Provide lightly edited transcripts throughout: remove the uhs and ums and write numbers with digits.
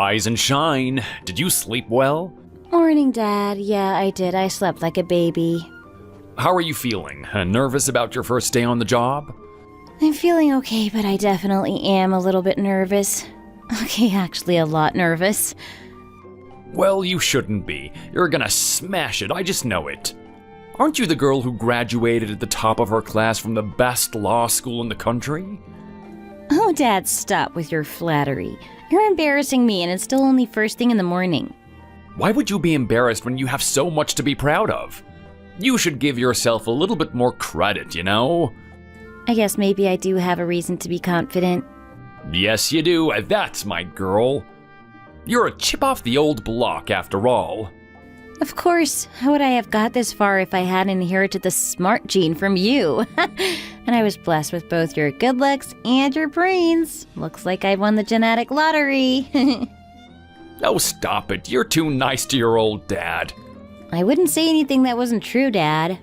Rise and shine. Did you sleep well? Morning, Dad. Yeah, I did. I slept like a baby. How are you feeling? Nervous about your first day on the job? I'm feeling okay, but I definitely am a little bit nervous. Okay, actually a lot nervous. Well, you shouldn't be. You're gonna smash it, I just know it. Aren't you the girl who graduated at the top of her class from the best law school in the country? Oh, Dad, stop with your flattery. You're embarrassing me, and it's still only first thing in the morning. Why would you be embarrassed when you have so much to be proud of? You should give yourself a little bit more credit, you know? I guess maybe I do have a reason to be confident. Yes, you do. That's my girl. You're a chip off the old block, after all. Of course. How would I have got this far if I hadn't inherited the smart gene from you? And I was blessed with both your good looks and your brains. Looks like I won the genetic lottery. Oh, stop it. You're too nice to your old dad. I wouldn't say anything that wasn't true, Dad.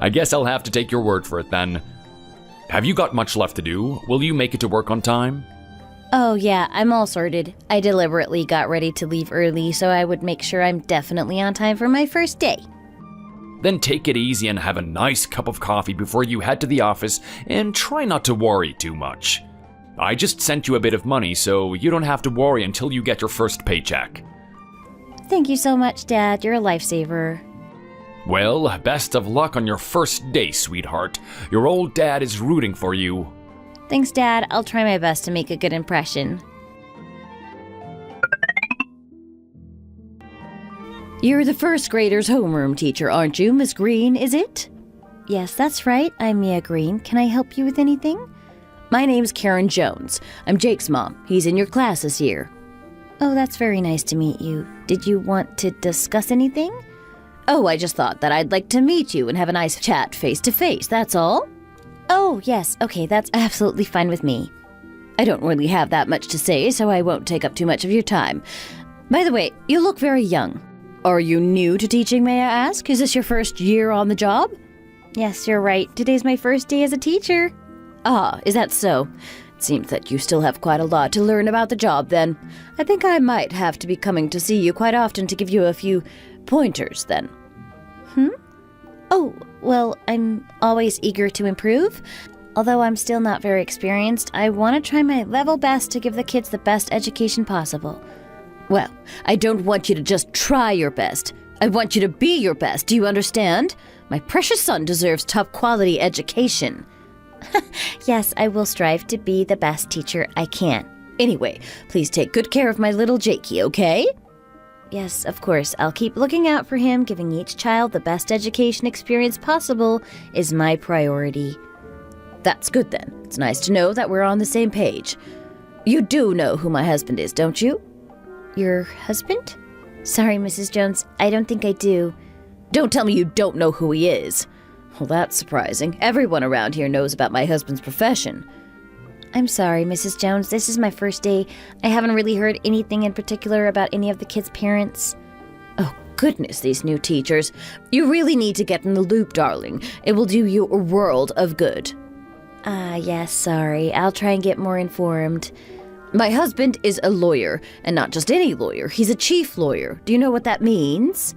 I guess I'll have to take your word for it then. Have you got much left to do? Will you make it to work on time? Oh yeah, I'm all sorted. I deliberately got ready to leave early so I would make sure I'm definitely on time for my first day. Then take it easy and have a nice cup of coffee before you head to the office, and try not to worry too much. I just sent you a bit of money, so you don't have to worry until you get your first paycheck. Thank you so much, Dad. You're a lifesaver. Well, best of luck on your first day, sweetheart. Your old dad is rooting for you. Thanks, Dad. I'll try my best to make a good impression. You're the first grader's homeroom teacher, aren't you, Miss Green, is it? Yes, that's right. I'm Mia Green. Can I help you with anything? My name's Karen Jones. I'm Jake's mom. He's in your class this year. Oh, that's very nice to meet you. Did you want to discuss anything? Oh, I just thought that I'd like to meet you and have a nice chat face to face, that's all. Oh, yes. Okay, that's absolutely fine with me. I don't really have that much to say, so I won't take up too much of your time. By the way, you look very young. Are you new to teaching, may I ask? Is this your first year on the job? Yes, you're right. Today's my first day as a teacher. Ah, is that so? It seems that you still have quite a lot to learn about the job, then. I think I might have to be coming to see you quite often to give you a few pointers, then. Oh, well, I'm always eager to improve. Although I'm still not very experienced, I want to try my level best to give the kids the best education possible. Well, I don't want you to just try your best. I want you to be your best, do you understand? My precious son deserves top quality education. Yes, I will strive to be the best teacher I can. Anyway, please take good care of my little Jakey, okay? Yes, of course. I'll keep looking out for him. Giving each child the best education experience possible is my priority. That's good then. It's nice to know that we're on the same page. You do know who my husband is, don't you? Your husband? Sorry, Mrs. Jones. I don't think I do. Don't tell me you don't know who he is. Well, that's surprising. Everyone around here knows about my husband's profession. I'm sorry, Mrs. Jones. This is my first day. I haven't really heard anything in particular about any of the kids' parents. Oh, goodness, these new teachers. You really need to get in the loop, darling. It will do you a world of good. Yes, sorry. I'll try and get more informed. My husband is a lawyer, and not just any lawyer. He's a chief lawyer. Do you know what that means?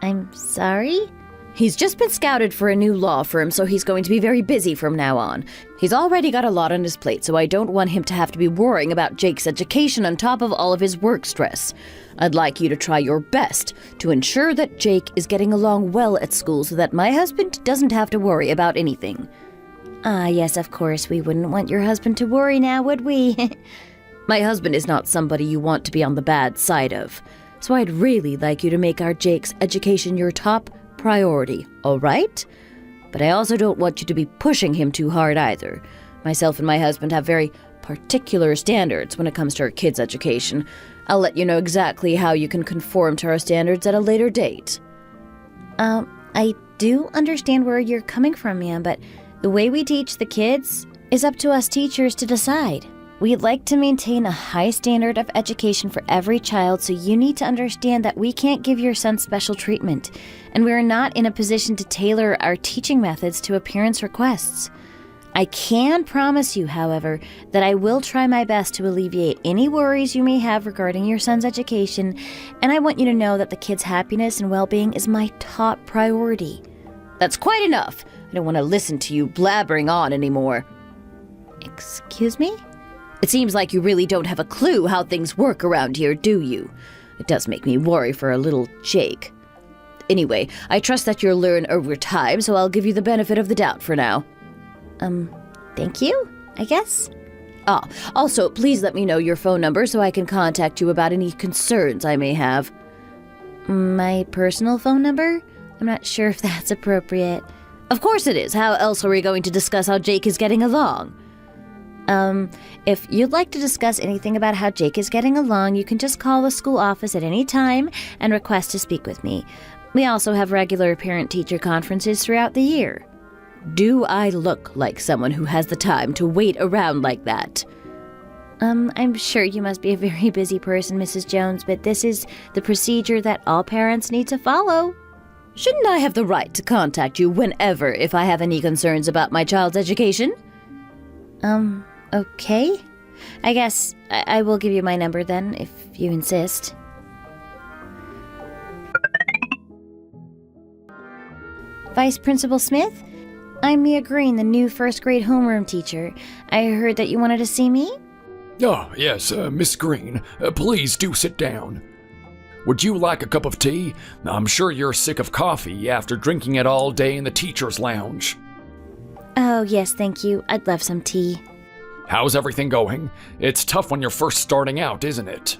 I'm sorry? He's just been scouted for a new law firm, so he's going to be very busy from now on. He's already got a lot on his plate, so I don't want him to have to be worrying about Jake's education on top of all of his work stress. I'd like you to try your best to ensure that Jake is getting along well at school so that my husband doesn't have to worry about anything. Yes, of course. We wouldn't want your husband to worry now, would we? My husband is not somebody you want to be on the bad side of. So I'd really like you to make our Jake's education your top priority, all right? But I also don't want you to be pushing him too hard either. Myself and my husband have very particular standards when it comes to our kids' education. I'll let you know exactly how you can conform to our standards at a later date. I do understand where you're coming from, ma'am, but the way we teach the kids is up to us teachers to decide. We'd like to maintain a high standard of education for every child, so you need to understand that we can't give your son special treatment, and we're not in a position to tailor our teaching methods to a parent's requests. I can promise you, however, that I will try my best to alleviate any worries you may have regarding your son's education, and I want you to know that the kid's happiness and well-being is my top priority. That's quite enough. I don't want to listen to you blabbering on anymore. Excuse me? It seems like you really don't have a clue how things work around here, do you? It does make me worry for a little Jake. Anyway, I trust that you'll learn over time, so I'll give you the benefit of the doubt for now. Thank you, I guess. Also, please let me know your phone number so I can contact you about any concerns I may have. My personal phone number? I'm not sure if that's appropriate. Of course it is. How else are we going to discuss how Jake is getting along? If you'd like to discuss anything about how Jake is getting along, you can just call the school office at any time and request to speak with me. We also have regular parent-teacher conferences throughout the year. Do I look like someone who has the time to wait around like that? I'm sure you must be a very busy person, Mrs. Jones, but this is the procedure that all parents need to follow. Shouldn't I have the right to contact you whenever if I have any concerns about my child's education? Okay. I guess I will give you my number then, if you insist. Vice Principal Smith? I'm Mia Green, the new first-grade homeroom teacher. I heard that you wanted to see me? Oh, yes, Miss Green. Please do sit down. Would you like a cup of tea? I'm sure you're sick of coffee after drinking it all day in the teacher's lounge. Oh, yes, thank you. I'd love some tea. How's everything going? It's tough when you're first starting out, isn't it?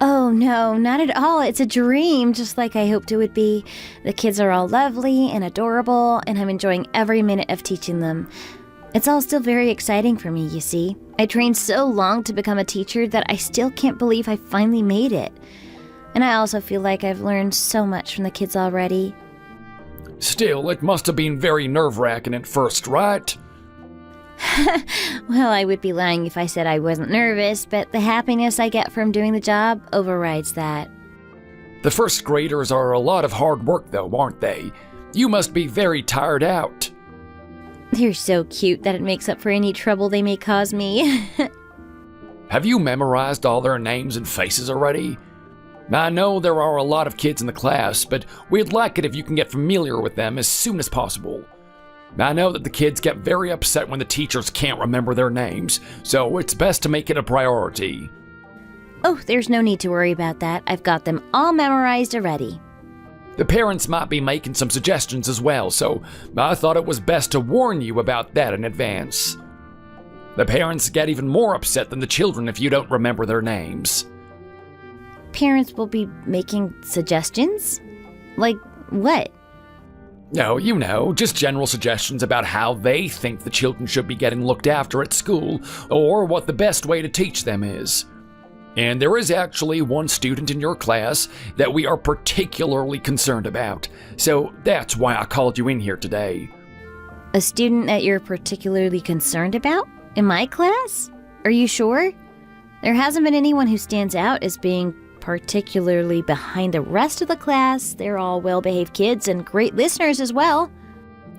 Oh, no, not at all. It's a dream, just like I hoped it would be. The kids are all lovely and adorable, and I'm enjoying every minute of teaching them. It's all still very exciting for me, you see. I trained so long to become a teacher that I still can't believe I finally made it. And I also feel like I've learned so much from the kids already. Still, it must have been very nerve-wracking at first, right? Well, I would be lying if I said I wasn't nervous, but the happiness I get from doing the job overrides that. The first graders are a lot of hard work, though, aren't they? You must be very tired out. They're so cute that it makes up for any trouble they may cause me. Have you memorized all their names and faces already? I know there are a lot of kids in the class, but we'd like it if you can get familiar with them as soon as possible. I know that the kids get very upset when the teachers can't remember their names, so it's best to make it a priority. Oh, there's no need to worry about that. I've got them all memorized already. The parents might be making some suggestions as well, so I thought it was best to warn you about that in advance. The parents get even more upset than the children if you don't remember their names. Parents will be making suggestions? Like what? No, you know, just general suggestions about how they think the children should be getting looked after at school, or what the best way to teach them is. And there is actually one student in your class that we are particularly concerned about, so that's why I called you in here today. A student that you're particularly concerned about? In my class? Are you sure? There hasn't been anyone who stands out as being particularly behind the rest of the class. They're all well-behaved kids and great listeners as well.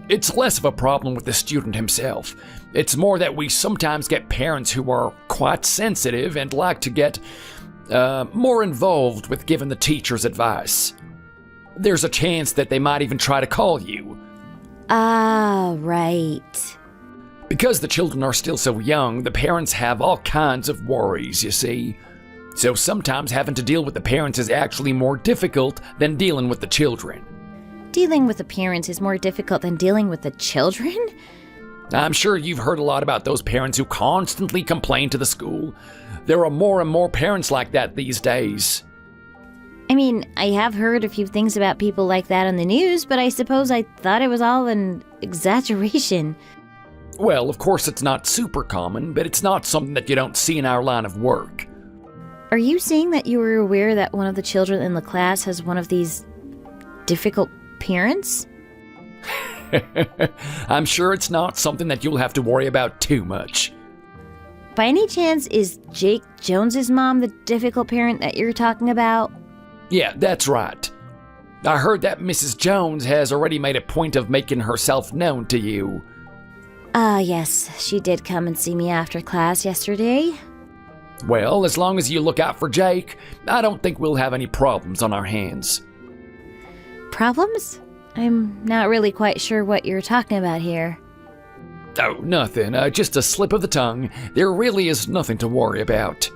It's less of a problem with the student himself. It's more that we sometimes get parents who are quite sensitive and like to get more involved with giving the teachers advice. There's a chance that they might even try to call you. Ah, right. Because the children are still so young, the parents have all kinds of worries, you see. So sometimes having to deal with the parents is actually more difficult than dealing with the children. Dealing with the parents is more difficult than dealing with the children? I'm sure you've heard a lot about those parents who constantly complain to the school. There are more and more parents like that these days. I mean, I have heard a few things about people like that on the news, but I suppose I thought it was all an exaggeration. Well, of course it's not super common, but it's not something that you don't see in our line of work. Are you saying that you were aware that one of the children in the class has one of these difficult parents? I'm sure it's not something that you'll have to worry about too much. By any chance, is Jake Jones's mom the difficult parent that you're talking about? Yeah, that's right. I heard that Mrs. Jones has already made a point of making herself known to you. Ah, yes, she did come and see me after class yesterday. Well, as long as you look out for Jake, I don't think we'll have any problems on our hands. Problems? I'm not really quite sure what you're talking about here. Oh, nothing. Just a slip of the tongue. There really is nothing to worry about.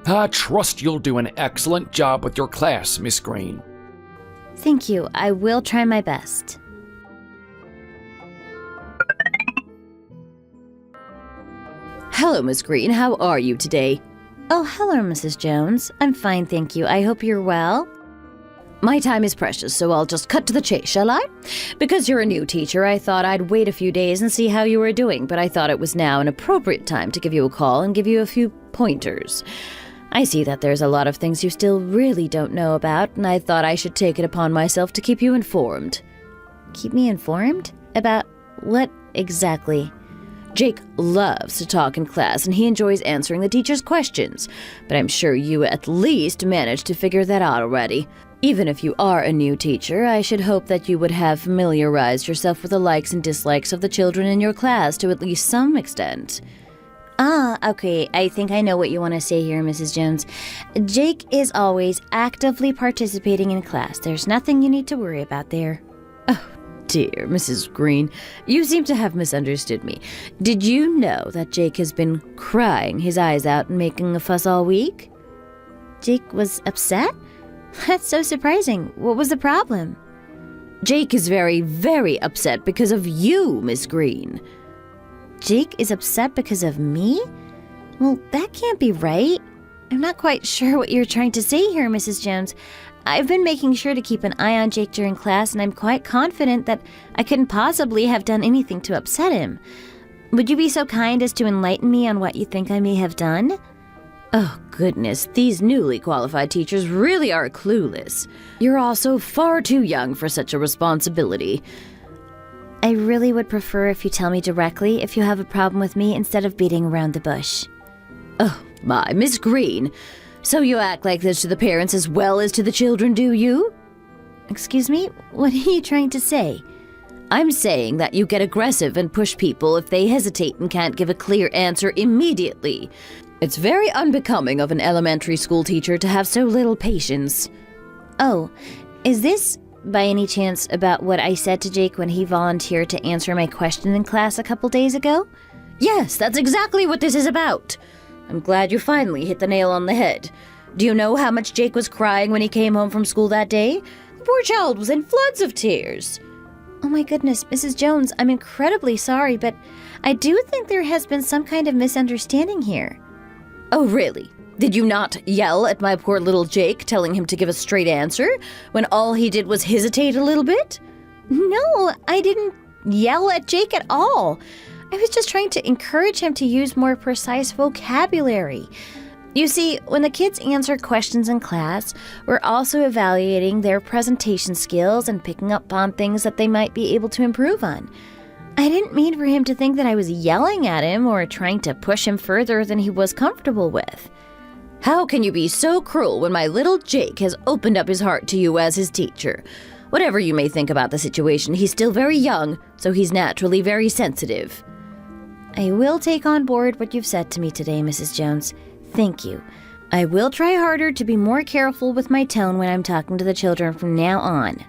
I trust you'll do an excellent job with your class, Miss Green. Thank you. I will try my best. Hello, Miss Green. How are you today? Oh, hello, Mrs. Jones. I'm fine, thank you. I hope you're well. My time is precious, so I'll just cut to the chase, shall I? Because you're a new teacher, I thought I'd wait a few days and see how you were doing, but I thought it was now an appropriate time to give you a call and give you a few pointers. I see that there's a lot of things you still really don't know about, and I thought I should take it upon myself to keep you informed. Keep me informed? About what exactly? Jake loves to talk in class, and he enjoys answering the teacher's questions, but I'm sure you at least managed to figure that out already. Even if you are a new teacher, I should hope that you would have familiarized yourself with the likes and dislikes of the children in your class to at least some extent. Ah, okay, I think I know what you want to say here, Mrs. Jones. Jake is always actively participating in class. There's nothing you need to worry about there. Oh, dear, Mrs. Green, you seem to have misunderstood me. Did you know that Jake has been crying his eyes out and making a fuss all week? Jake was upset? That's so surprising. What was the problem? Jake is very, very upset because of you, Miss Green. Jake is upset because of me? Well, that can't be right. I'm not quite sure what you're trying to say here, Mrs. Jones. I've been making sure to keep an eye on Jake during class, and I'm quite confident that I couldn't possibly have done anything to upset him. Would you be so kind as to enlighten me on what you think I may have done? Oh, goodness, these newly qualified teachers really are clueless. You're all so far too young for such a responsibility. I really would prefer if you tell me directly if you have a problem with me instead of beating around the bush. Oh, my, Miss Green. So you act like this to the parents as well as to the children, do you? Excuse me? What are you trying to say? I'm saying that you get aggressive and push people if they hesitate and can't give a clear answer immediately. It's very unbecoming of an elementary school teacher to have so little patience. Oh, is this, by any chance, about what I said to Jake when he volunteered to answer my question in class a couple days ago? Yes, that's exactly what this is about. I'm glad you finally hit the nail on the head. Do you know how much Jake was crying when he came home from school that day? The poor child was in floods of tears. Oh my goodness, Mrs. Jones, I'm incredibly sorry, but I do think there has been some kind of misunderstanding here. Oh, really? Did you not yell at my poor little Jake, telling him to give a straight answer, when all he did was hesitate a little bit? No, I didn't yell at Jake at all. I was just trying to encourage him to use more precise vocabulary. You see, when the kids answer questions in class, we're also evaluating their presentation skills and picking up on things that they might be able to improve on. I didn't mean for him to think that I was yelling at him or trying to push him further than he was comfortable with. How can you be so cruel when my little Jake has opened up his heart to you as his teacher? Whatever you may think about the situation, he's still very young, so he's naturally very sensitive. I will take on board what you've said to me today, Mrs. Jones. Thank you. I will try harder to be more careful with my tone when I'm talking to the children from now on.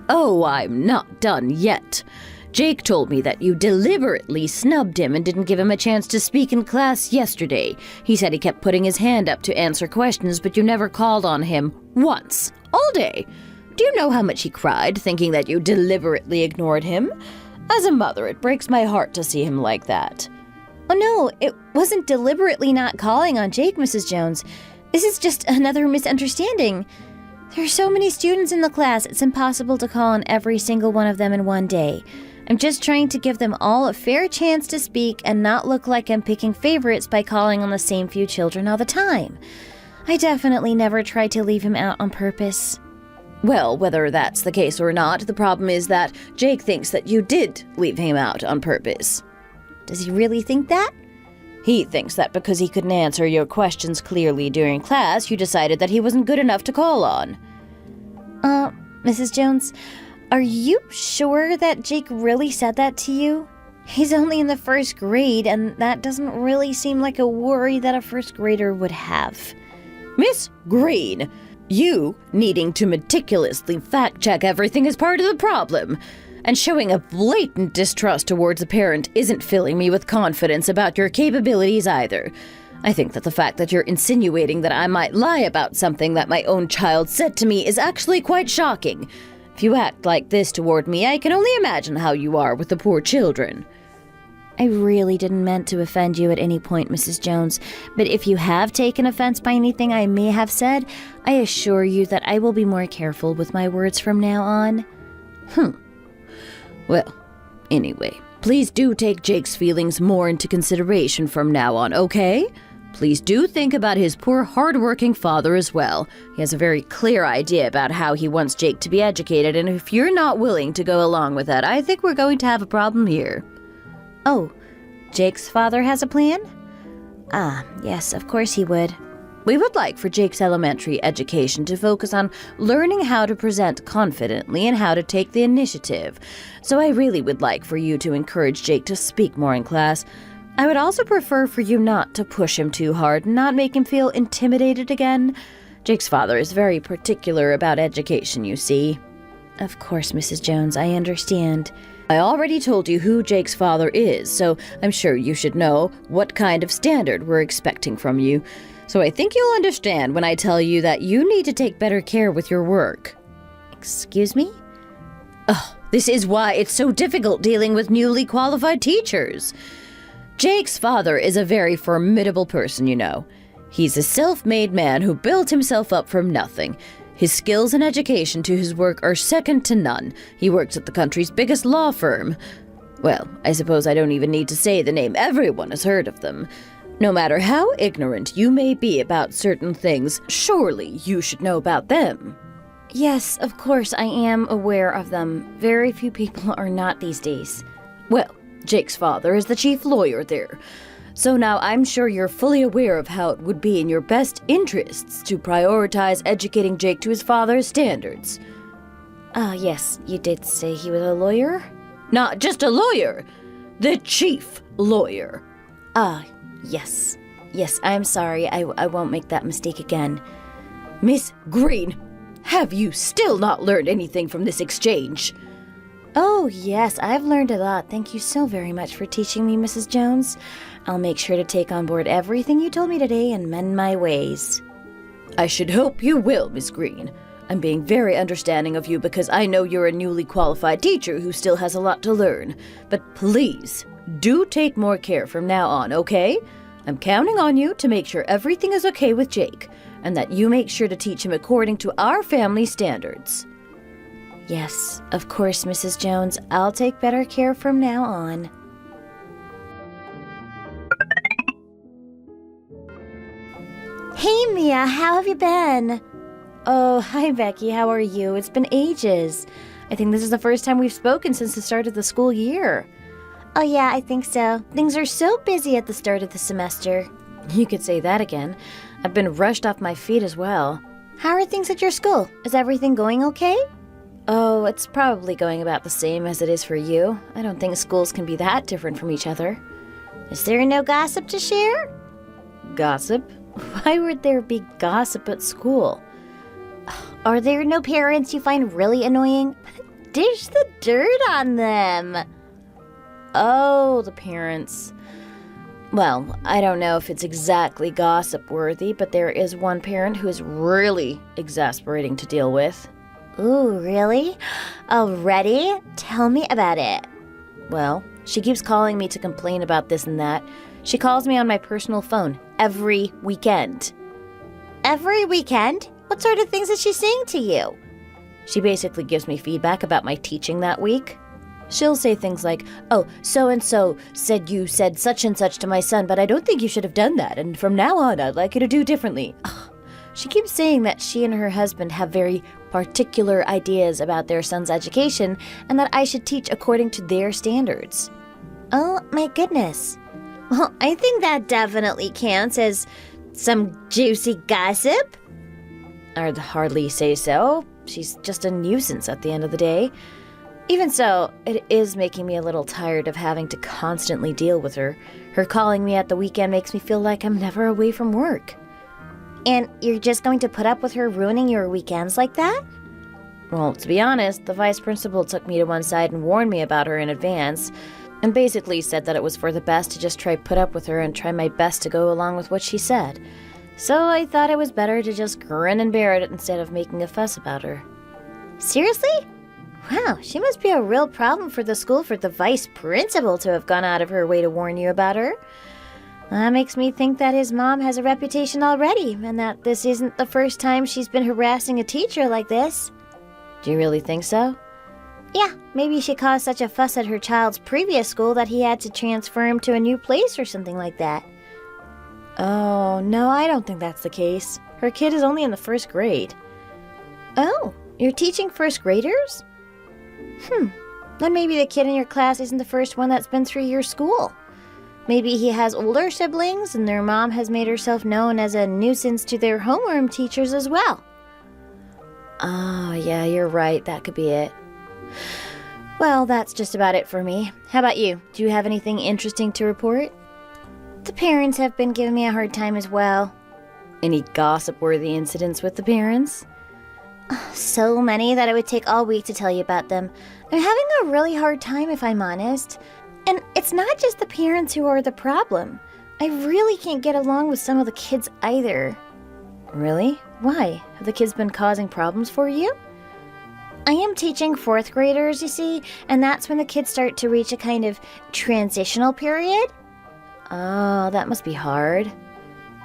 Oh, I'm not done yet. Jake told me that you deliberately snubbed him and didn't give him a chance to speak in class yesterday. He said he kept putting his hand up to answer questions, but you never called on him once, all day. Do you know how much he cried, thinking that you deliberately ignored him? As a mother, it breaks my heart to see him like that. Oh no, it wasn't deliberately not calling on Jake, Mrs. Jones. This is just another misunderstanding. There are so many students in the class, it's impossible to call on every single one of them in one day. I'm just trying to give them all a fair chance to speak and not look like I'm picking favorites by calling on the same few children all the time. I definitely never tried to leave him out on purpose. Well, whether that's the case or not, the problem is that Jake thinks that you did leave him out on purpose. Does he really think that? He thinks that because he couldn't answer your questions clearly during class, you decided that he wasn't good enough to call on. Mrs. Jones, are you sure that Jake really said that to you? He's only in the first grade, and that doesn't really seem like a worry that a first grader would have. Miss Green, you needing to meticulously fact-check everything is part of the problem. And showing a blatant distrust towards a parent isn't filling me with confidence about your capabilities either. I think that the fact that you're insinuating that I might lie about something that my own child said to me is actually quite shocking. If you act like this toward me, I can only imagine how you are with the poor children. I really didn't meant to offend you at any point, Mrs. Jones, but if you have taken offense by anything I may have said, I assure you that I will be more careful with my words from now on. Well, anyway, please do take Jake's feelings more into consideration from now on, okay? Please do think about his poor, hard-working father as well. He has a very clear idea about how he wants Jake to be educated, and if you're not willing to go along with that, I think we're going to have a problem here. Oh, Jake's father has a plan? Ah, yes, of course he would. We would like for Jake's elementary education to focus on learning how to present confidently and how to take the initiative. So I really would like for you to encourage Jake to speak more in class. I would also prefer for you not to push him too hard and not make him feel intimidated again. Jake's father is very particular about education, you see. Of course, Mrs. Jones, I understand. I already told you who Jake's father is, so I'm sure you should know what kind of standard we're expecting from you. So I think you'll understand when I tell you that you need to take better care with your work. Excuse me? Oh, this is why it's so difficult dealing with newly qualified teachers. Jake's father is a very formidable person, you know. He's a self-made man who built himself up from nothing. His skills and education to his work are second to none. He works at the country's biggest law firm. Well, I suppose I don't even need to say the name. Everyone has heard of them. No matter how ignorant you may be about certain things, surely you should know about them. Yes, of course, I am aware of them. Very few people are not these days. Well, Jake's father is the chief lawyer there. So now I'm sure you're fully aware of how it would be in your best interests to prioritize educating Jake to his father's standards. Yes, you did say he was a lawyer? Not just a lawyer, the chief lawyer. Yes. Yes, I'm sorry. I won't make that mistake again. Miss Green, have you still not learned anything from this exchange? Oh, yes, I've learned a lot. Thank you so very much for teaching me, Mrs. Jones. I'll make sure to take on board everything you told me today and mend my ways. I should hope you will, Miss Green. I'm being very understanding of you because I know you're a newly qualified teacher who still has a lot to learn. But please, do take more care from now on, okay? I'm counting on you to make sure everything is okay with Jake, and that you make sure to teach him according to our family standards. Yes, of course, Mrs. Jones. I'll take better care from now on. Hey, Mia, how have you been? Oh, hi, Becky. How are you? It's been ages. I think this is the first time we've spoken since the start of the school year. Oh, yeah, I think so. Things are so busy at the start of the semester. You could say that again. I've been rushed off my feet as well. How are things at your school? Is everything going okay? Oh, it's probably going about the same as it is for you. I don't think schools can be that different from each other. Is there no gossip to share? Gossip? Why would there be gossip at school? Are there no parents you find really annoying? Dish the dirt on them. Oh, the parents. Well, I don't know if it's exactly gossip-worthy, but there is one parent who is really exasperating to deal with. Ooh, really? Already? Tell me about it. Well, she keeps calling me to complain about this and that. She calls me on my personal phone every weekend. Every weekend? What sort of things is she saying to you? She basically gives me feedback about my teaching that week. She'll say things like, oh, so-and-so said you said such and such to my son, but I don't think you should have done that, and from now on I'd like you to do differently. She keeps saying that she and her husband have very particular ideas about their son's education and that I should teach according to their standards. Oh, my goodness. Well, I think that definitely counts as some juicy gossip. I'd hardly say so. She's just a nuisance at the end of the day. Even so, it is making me a little tired of having to constantly deal with her. Her calling me at the weekend makes me feel like I'm never away from work. And you're just going to put up with her ruining your weekends like that? Well, to be honest, the vice principal took me to one side and warned me about her in advance, and basically said that it was for the best to just try put up with her and try my best to go along with what she said. So I thought it was better to just grin and bear it instead of making a fuss about her. Seriously? Wow, she must be a real problem for the school for the vice principal to have gone out of her way to warn you about her. That makes me think that his mom has a reputation already, and that this isn't the first time she's been harassing a teacher like this. Do you really think so? Yeah, maybe she caused such a fuss at her child's previous school that he had to transfer him to a new place or something like that. Oh, no, I don't think that's the case. Her kid is only in the first grade. Oh, you're teaching first graders? Then maybe the kid in your class isn't the first one that's been through your school. Maybe he has older siblings and their mom has made herself known as a nuisance to their homeroom teachers as well. Oh, yeah, you're right. That could be it. Well, that's just about it for me. How about you? Do you have anything interesting to report? The parents have been giving me a hard time as well. Any gossip-worthy incidents with the parents? So many that it would take all week to tell you about them. I'm having a really hard time, if I'm honest. And it's not just the parents who are the problem. I really can't get along with some of the kids either. Really? Why? Have the kids been causing problems for you? I am teaching fourth graders, you see, and that's when the kids start to reach a kind of transitional period. Oh, that must be hard.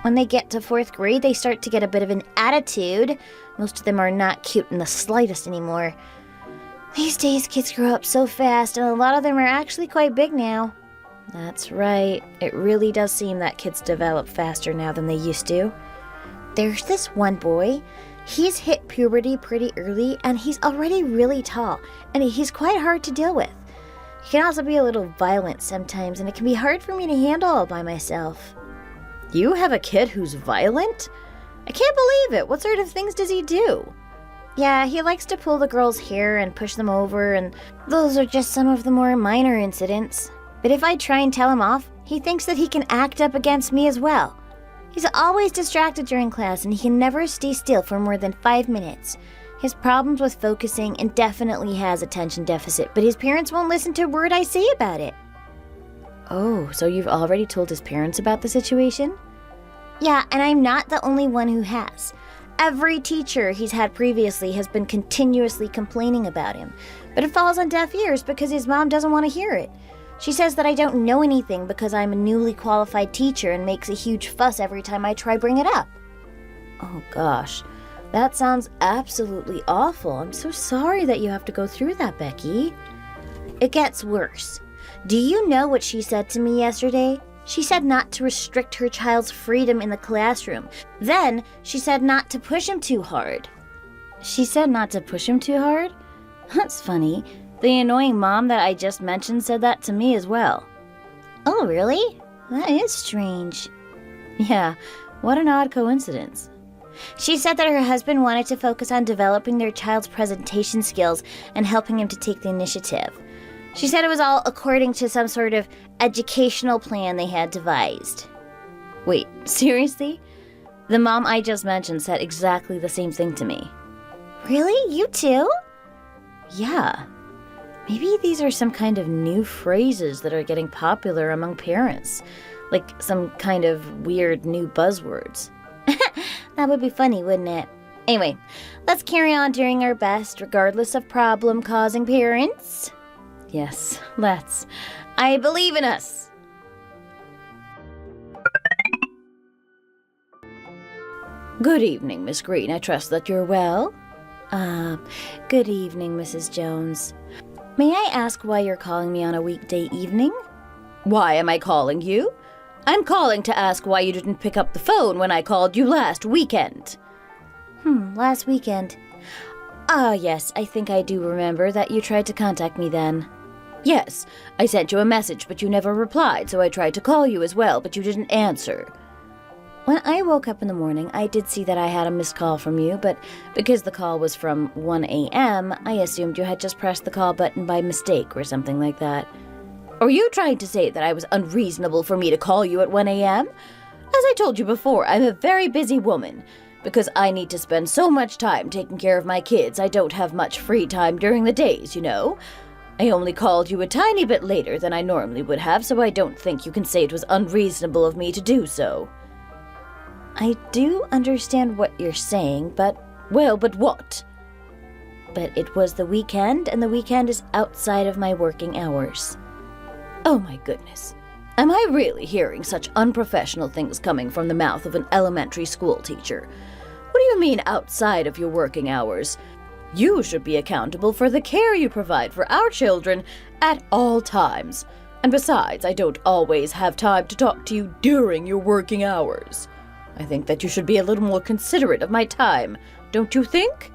When they get to fourth grade, they start to get a bit of an attitude. Most of them are not cute in the slightest anymore. These days, kids grow up so fast, and a lot of them are actually quite big now. That's right. It really does seem that kids develop faster now than they used to. There's this one boy. He's hit puberty pretty early, and he's already really tall, and he's quite hard to deal with. He can also be a little violent sometimes, and it can be hard for me to handle all by myself. You have a kid who's violent? I can't believe it. What sort of things does he do? Yeah, he likes to pull the girls' hair and push them over, and those are just some of the more minor incidents. But if I try and tell him off, he thinks that he can act up against me as well. He's always distracted during class, and he can never stay still for more than 5 minutes. He has problems with focusing and definitely has attention deficit, but his parents won't listen to a word I say about it. Oh, so you've already told his parents about the situation? Yeah, and I'm not the only one who has. Every teacher he's had previously has been continuously complaining about him, but it falls on deaf ears because his mom doesn't want to hear it. She says that I don't know anything because I'm a newly qualified teacher and makes a huge fuss every time I try bring it up. Oh gosh, that sounds absolutely awful. I'm so sorry that you have to go through that, Becky. It gets worse. Do you know what she said to me yesterday? She said not to restrict her child's freedom in the classroom. Then she said not to push him too hard. She said not to push him too hard? That's funny. The annoying mom that I just mentioned said that to me as well. Oh, really? That is strange. Yeah, what an odd coincidence. She said that her husband wanted to focus on developing their child's presentation skills and helping him to take the initiative. She said it was all according to some sort of educational plan they had devised. Wait, seriously? The mom I just mentioned said exactly the same thing to me. Really? You too? Yeah. Maybe these are some kind of new phrases that are getting popular among parents. Like some kind of weird new buzzwords. That would be funny, wouldn't it? Anyway, let's carry on doing our best regardless of problem-causing parents. Yes, let's. I believe in us. Good evening, Miss Green. I trust that you're well. Good evening, Mrs. Jones. May I ask why you're calling me on a weekday evening? Why am I calling you? I'm calling to ask why you didn't pick up the phone when I called you last weekend. Last weekend. Ah, yes, I think I do remember that you tried to contact me then. Yes, I sent you a message, but you never replied, so I tried to call you as well, but you didn't answer. When I woke up in the morning, I did see that I had a missed call from you, but because the call was from 1 a.m., I assumed you had just pressed the call button by mistake or something like that. Are you trying to say that I was unreasonable for me to call you at 1 a.m.? As I told you before, I'm a very busy woman. Because I need to spend so much time taking care of my kids, I don't have much free time during the days, you know? I only called you a tiny bit later than I normally would have, so I don't think you can say it was unreasonable of me to do so. I do understand what you're saying, but what? But it was the weekend, and the weekend is outside of my working hours. Oh my goodness. Am I really hearing such unprofessional things coming from the mouth of an elementary school teacher? What do you mean outside of your working hours? You should be accountable for the care you provide for our children at all times. And besides, I don't always have time to talk to you during your working hours. I think that you should be a little more considerate of my time, don't you think?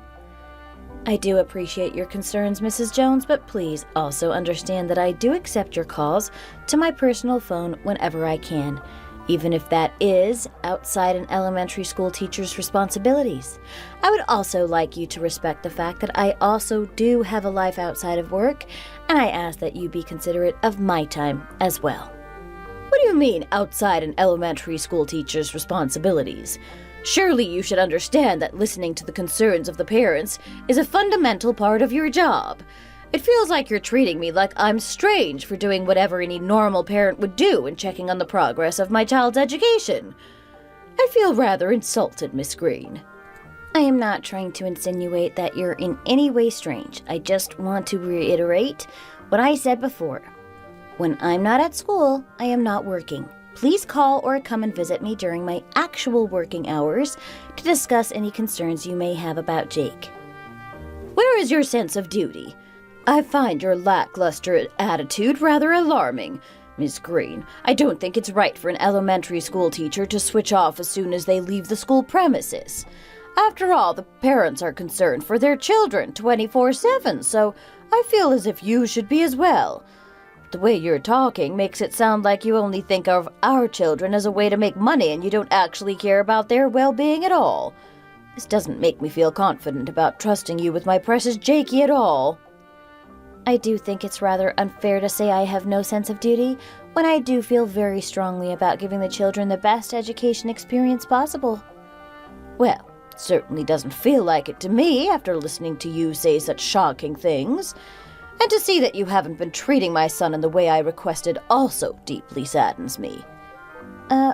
I do appreciate your concerns, Mrs. Jones, but please also understand that I do accept your calls to my personal phone whenever I can, even if that is outside an elementary school teacher's responsibilities. I would also like you to respect the fact that I also do have a life outside of work, and I ask that you be considerate of my time as well. What do you mean, outside an elementary school teacher's responsibilities? Surely you should understand that listening to the concerns of the parents is a fundamental part of your job. It feels like you're treating me like I'm strange for doing whatever any normal parent would do in checking on the progress of my child's education. I feel rather insulted, Miss Green. I am not trying to insinuate that you're in any way strange. I just want to reiterate what I said before. When I'm not at school, I am not working. Please call or come and visit me during my actual working hours to discuss any concerns you may have about Jake. Where is your sense of duty? I find your lackluster attitude rather alarming, Miss Green. I don't think it's right for an elementary school teacher to switch off as soon as they leave the school premises. After all, the parents are concerned for their children 24/7, so I feel as if you should be as well. The way you're talking makes it sound like you only think of our children as a way to make money and you don't actually care about their well-being at all. This doesn't make me feel confident about trusting you with my precious Jakey at all. I do think it's rather unfair to say I have no sense of duty when I do feel very strongly about giving the children the best education experience possible. Well, it certainly doesn't feel like it to me after listening to you say such shocking things. And to see that you haven't been treating my son in the way I requested also deeply saddens me.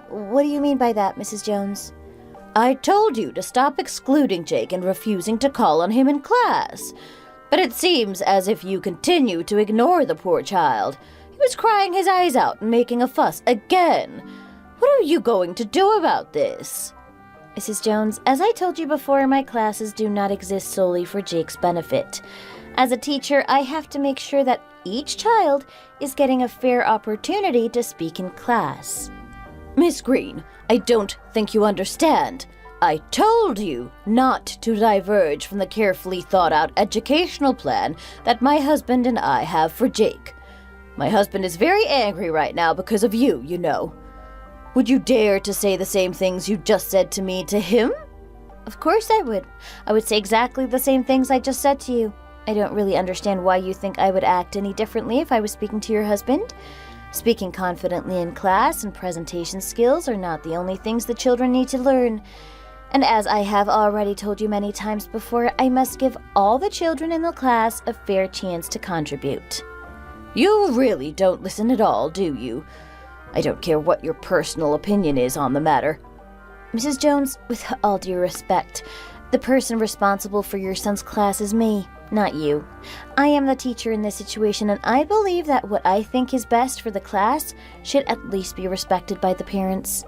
What do you mean by that, Mrs. Jones? I told you to stop excluding Jake and refusing to call on him in class. But it seems as if you continue to ignore the poor child. He was crying his eyes out and making a fuss again. What are you going to do about this? Mrs. Jones, as I told you before, my classes do not exist solely for Jake's benefit. As a teacher, I have to make sure that each child is getting a fair opportunity to speak in class. Miss Green, I don't think you understand. I told you not to diverge from the carefully thought-out educational plan that my husband and I have for Jake. My husband is very angry right now because of you, you know. Would you dare to say the same things you just said to me to him? Of course I would. I would say exactly the same things I just said to you. I don't really understand why you think I would act any differently if I was speaking to your husband. Speaking confidently in class and presentation skills are not the only things the children need to learn. And as I have already told you many times before, I must give all the children in the class a fair chance to contribute. You really don't listen at all, do you? I don't care what your personal opinion is on the matter. Mrs. Jones, with all due respect, the person responsible for your son's class is me, not you. I am the teacher in this situation, and I believe that what I think is best for the class should at least be respected by the parents.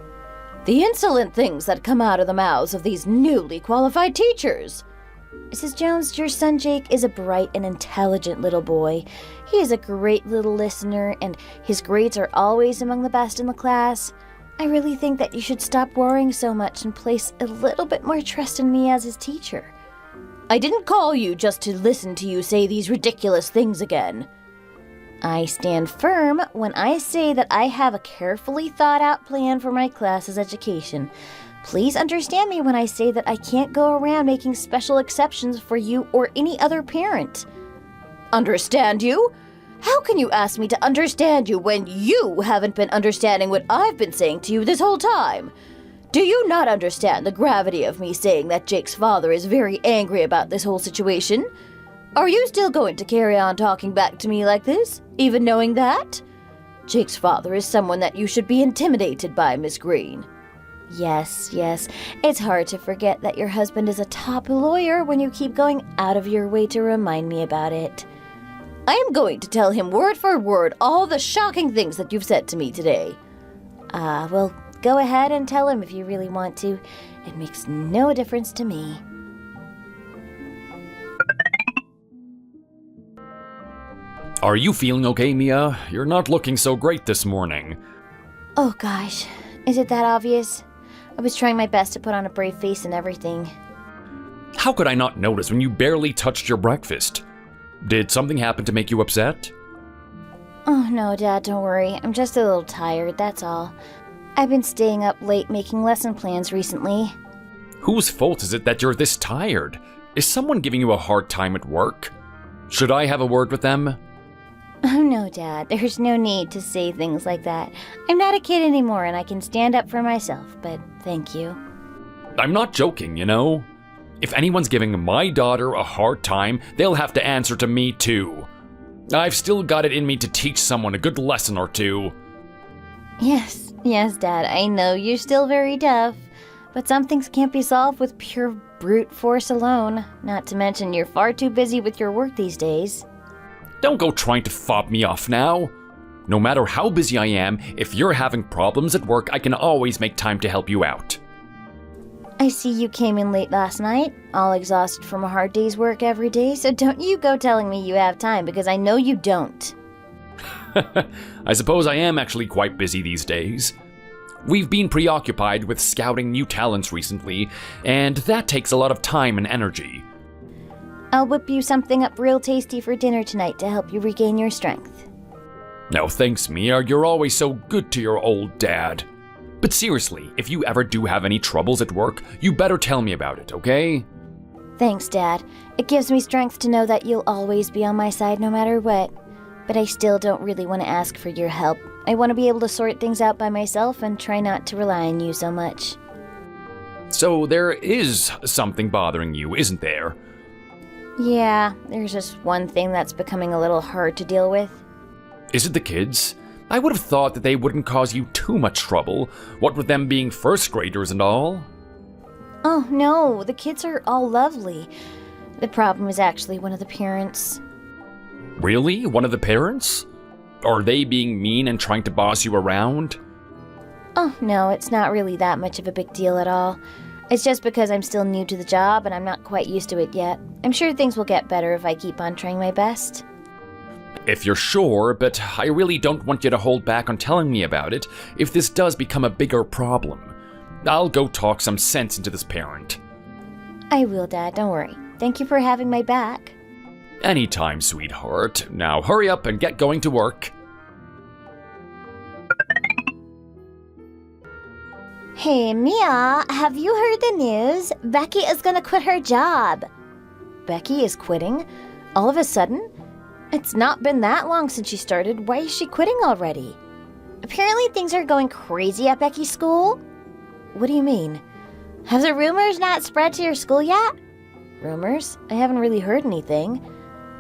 The insolent things that come out of the mouths of these newly qualified teachers. Mrs. Jones, your son Jake is a bright and intelligent little boy. He is a great little listener, and his grades are always among the best in the class. I really think that you should stop worrying so much and place a little bit more trust in me as his teacher. I didn't call you just to listen to you say these ridiculous things again. I stand firm when I say that I have a carefully thought out plan for my class's education. Please understand me when I say that I can't go around making special exceptions for you or any other parent. Understand you? How can you ask me to understand you when you haven't been understanding what I've been saying to you this whole time? Do you not understand the gravity of me saying that Jake's father is very angry about this whole situation? Are you still going to carry on talking back to me like this, even knowing that? Jake's father is someone that you should be intimidated by, Miss Green. Yes. It's hard to forget that your husband is a top lawyer when you keep going out of your way to remind me about it. I am going to tell him word for word all the shocking things that you've said to me today. Well, go ahead and tell him if you really want to. It makes no difference to me. Are you feeling okay, Mia? You're not looking so great this morning. Oh gosh, is it that obvious? I was trying my best to put on a brave face and everything. How could I not notice when you barely touched your breakfast? Did something happen to make you upset? Oh no, Dad, don't worry. I'm just a little tired, that's all. I've been staying up late making lesson plans recently. Whose fault is it that you're this tired? Is someone giving you a hard time at work? Should I have a word with them? Oh no, Dad, there's no need to say things like that. I'm not a kid anymore and I can stand up for myself, but thank you. I'm not joking, you know? If anyone's giving my daughter a hard time, they'll have to answer to me too. I've still got it in me to teach someone a good lesson or two. Yes, Dad, I know you're still very tough, but some things can't be solved with pure brute force alone, not to mention you're far too busy with your work these days. Don't go trying to fob me off now. No matter how busy I am, if you're having problems at work, I can always make time to help you out. I see you came in late last night, all exhausted from a hard day's work every day, so don't you go telling me you have time, because I know you don't. I suppose I am actually quite busy these days. We've been preoccupied with scouting new talents recently, and that takes a lot of time and energy. I'll whip you something up real tasty for dinner tonight to help you regain your strength. No thanks, Mia, you're always so good to your old dad. But seriously, if you ever do have any troubles at work, you better tell me about it, okay? Thanks, Dad. It gives me strength to know that you'll always be on my side no matter what. But I still don't really want to ask for your help. I want to be able to sort things out by myself and try not to rely on you so much. So there is something bothering you, isn't there? Yeah, there's just one thing that's becoming a little hard to deal with. Is it the kids? I would have thought that they wouldn't cause you too much trouble, what with them being first graders and all. Oh no, the kids are all lovely. The problem is actually one of the parents. Really? One of the parents? Are they being mean and trying to boss you around? Oh no, it's not really that much of a big deal at all. It's just because I'm still new to the job and I'm not quite used to it yet. I'm sure things will get better if I keep on trying my best. If you're sure, but I really don't want you to hold back on telling me about it if this does become a bigger problem. I'll go talk some sense into this parent. I will, Dad, don't worry. Thank you for having my back. Anytime, sweetheart. Now hurry up and get going to work. Hey, Mia, have you heard the news? Becky is gonna quit her job. Becky is quitting? All of a sudden? It's not been that long since she started. Why is she quitting already? Apparently things are going crazy at Becky's school. What do you mean? Have the rumors not spread to your school yet? Rumors? I haven't really heard anything.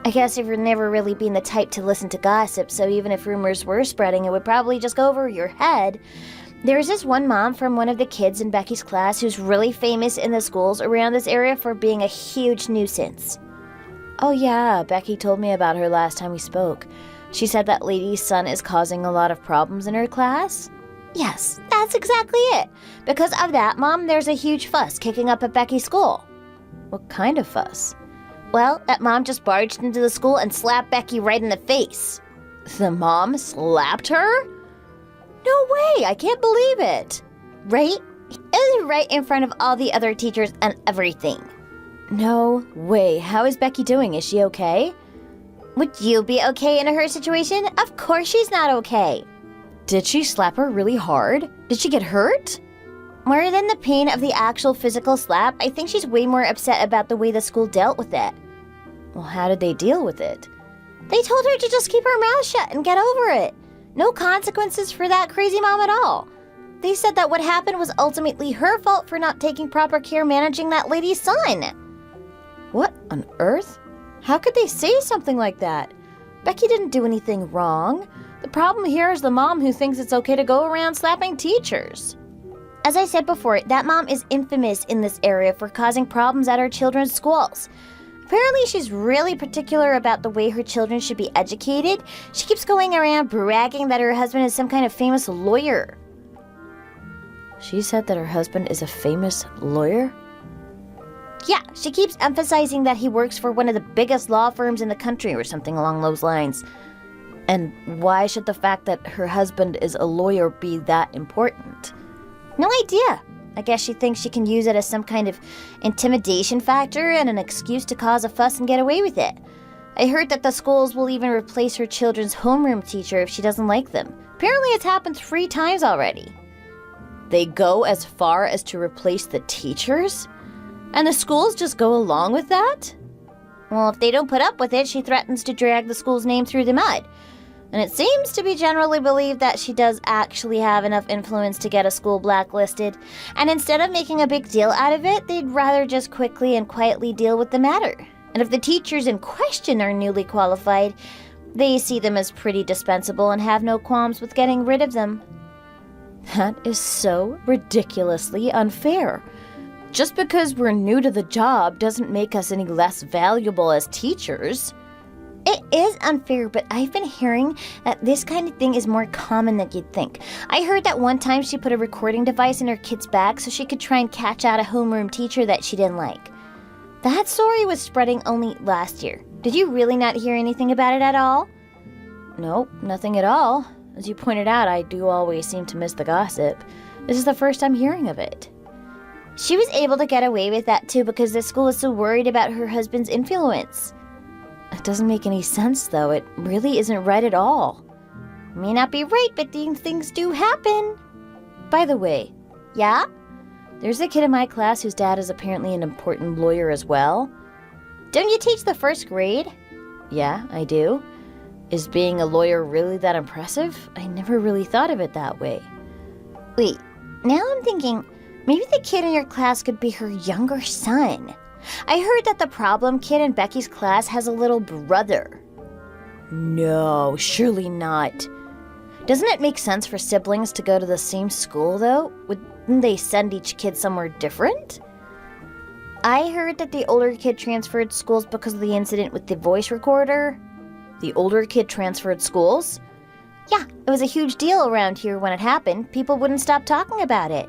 I guess you've never really been the type to listen to gossip, so even if rumors were spreading, it would probably just go over your head. There's this one mom from one of the kids in Becky's class who's really famous in the schools around this area for being a huge nuisance. Oh yeah, Becky told me about her last time we spoke. She said that lady's son is causing a lot of problems in her class. Yes, that's exactly it. Because of that, Mom, there's a huge fuss kicking up at Becky's school. What kind of fuss? Well, that mom just barged into the school and slapped Becky right in the face. The mom slapped her? No way, I can't believe it. Right? It was right in front of all the other teachers and everything. No way. How is Becky doing? Is she okay? Would you be okay in her situation? Of course she's not okay. Did she slap her really hard? Did she get hurt? More than the pain of the actual physical slap, I think she's way more upset about the way the school dealt with it. Well, how did they deal with it? They told her to just keep her mouth shut and get over it. No consequences for that crazy mom at all. They said that what happened was ultimately her fault for not taking proper care managing that lady's son. What on earth? How could they say something like that? Becky didn't do anything wrong. The problem here is the mom who thinks it's okay to go around slapping teachers. As I said before, that mom is infamous in this area for causing problems at her children's schools. Apparently, she's really particular about the way her children should be educated. She keeps going around bragging that her husband is some kind of famous lawyer. She said that her husband is a famous lawyer? Yeah, she keeps emphasizing that he works for one of the biggest law firms in the country or something along those lines. And why should the fact that her husband is a lawyer be that important? No idea. I guess she thinks she can use it as some kind of intimidation factor and an excuse to cause a fuss and get away with it. I heard that the schools will even replace her children's homeroom teacher if she doesn't like them. Apparently it's happened 3 times already. They go as far as to replace the teachers? And the schools just go along with that? Well, if they don't put up with it, she threatens to drag the school's name through the mud. And it seems to be generally believed that she does actually have enough influence to get a school blacklisted. And instead of making a big deal out of it, they'd rather just quickly and quietly deal with the matter. And if the teachers in question are newly qualified, they see them as pretty dispensable and have no qualms with getting rid of them. That is so ridiculously unfair. Just because we're new to the job doesn't make us any less valuable as teachers. It is unfair, but I've been hearing that this kind of thing is more common than you'd think. I heard that one time she put a recording device in her kid's bag so she could try and catch out a homeroom teacher that she didn't like. That story was spreading only last year. Did you really not hear anything about it at all? Nope, nothing at all. As you pointed out, I do always seem to miss the gossip. This is the first I'm hearing of it. She was able to get away with that too because the school is so worried about her husband's influence. It doesn't make any sense, though. It really isn't right at all. May not be right, but these things do happen. By the way, yeah? There's a kid in my class whose dad is apparently an important lawyer as well. Don't you teach the 1st grade? Yeah, I do. Is being a lawyer really that impressive? I never really thought of it that way. Wait, now I'm thinking, maybe the kid in your class could be her younger son. I heard that the problem kid in Becky's class has a little brother. No, surely not. Doesn't it make sense for siblings to go to the same school, though? Wouldn't they send each kid somewhere different? I heard that the older kid transferred schools because of the incident with the voice recorder. The older kid transferred schools? Yeah, it was a huge deal around here when it happened. People wouldn't stop talking about it.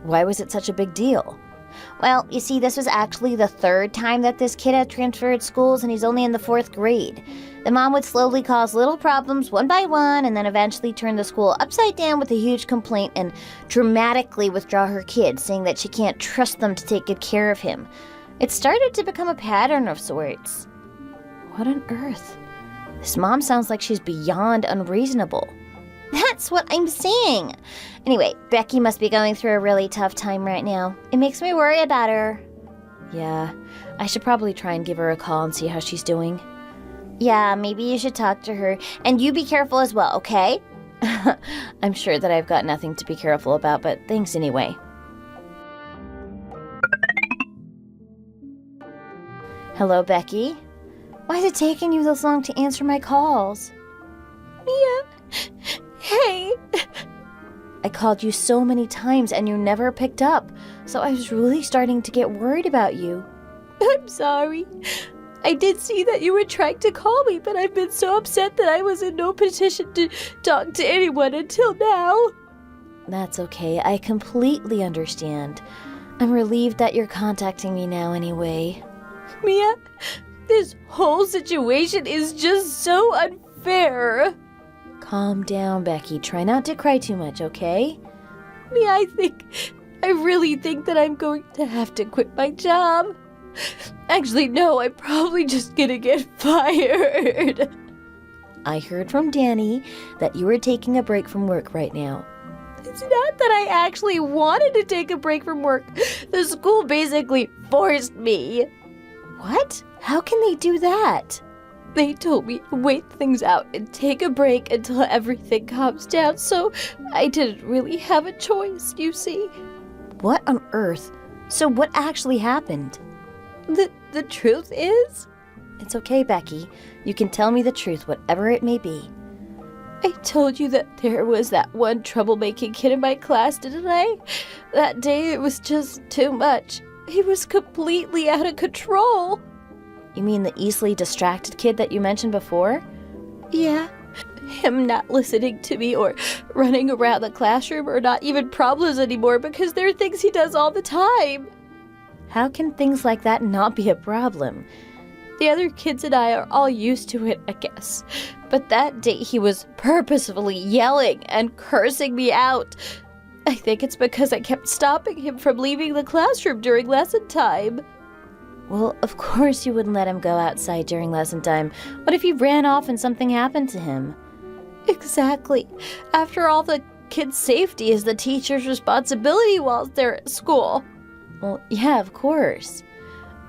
Why was it such a big deal? Well, you see, this was actually the 3rd time that this kid had transferred schools, and he's only in the 4th grade. The mom would slowly cause little problems one by one, and then eventually turn the school upside down with a huge complaint and dramatically withdraw her kid, saying that she can't trust them to take good care of him. It started to become a pattern of sorts. What on earth? This mom sounds like she's beyond unreasonable. That's what I'm saying. Anyway, Becky must be going through a really tough time right now. It makes me worry about her. Yeah, I should probably try and give her a call and see how she's doing. Yeah, maybe you should talk to her. And you be careful as well, okay? I'm sure that I've got nothing to be careful about, but thanks anyway. Hello, Becky. Why is it taking you this long to answer my calls? Mia, hey. I called you so many times and you never picked up, so I was really starting to get worried about you. I'm sorry. I did see that you were trying to call me, but I've been so upset that I was in no position to talk to anyone until now. That's okay. I completely understand. I'm relieved that you're contacting me now anyway. Mia, this whole situation is just so unfair. Calm down, Becky. Try not to cry too much, okay? Mia, I really think that I'm going to have to quit my job. Actually, no, I'm probably just gonna get fired. I heard from Danny that you were taking a break from work right now. It's not that I actually wanted to take a break from work. The school basically forced me. What? How can they do that? They told me to wait things out and take a break until everything calms down, so I didn't really have a choice, you see. What on earth? So what actually happened? The truth is, It's okay, Becky. You can tell me the truth, whatever it may be. I told you that there was that one troublemaking kid in my class, didn't I? That day it was just too much. He was completely out of control. You mean the easily distracted kid that you mentioned before? Yeah. Him not listening to me or running around the classroom or not even problems anymore because there are things he does all the time. How can things like that not be a problem? The other kids and I are all used to it, I guess. But that day he was purposefully yelling and cursing me out. I think it's because I kept stopping him from leaving the classroom during lesson time. Well, of course you wouldn't let him go outside during lesson time. What if he ran off and something happened to him? Exactly. After all, the kids' safety is the teacher's responsibility while they're at school. Well, yeah, of course.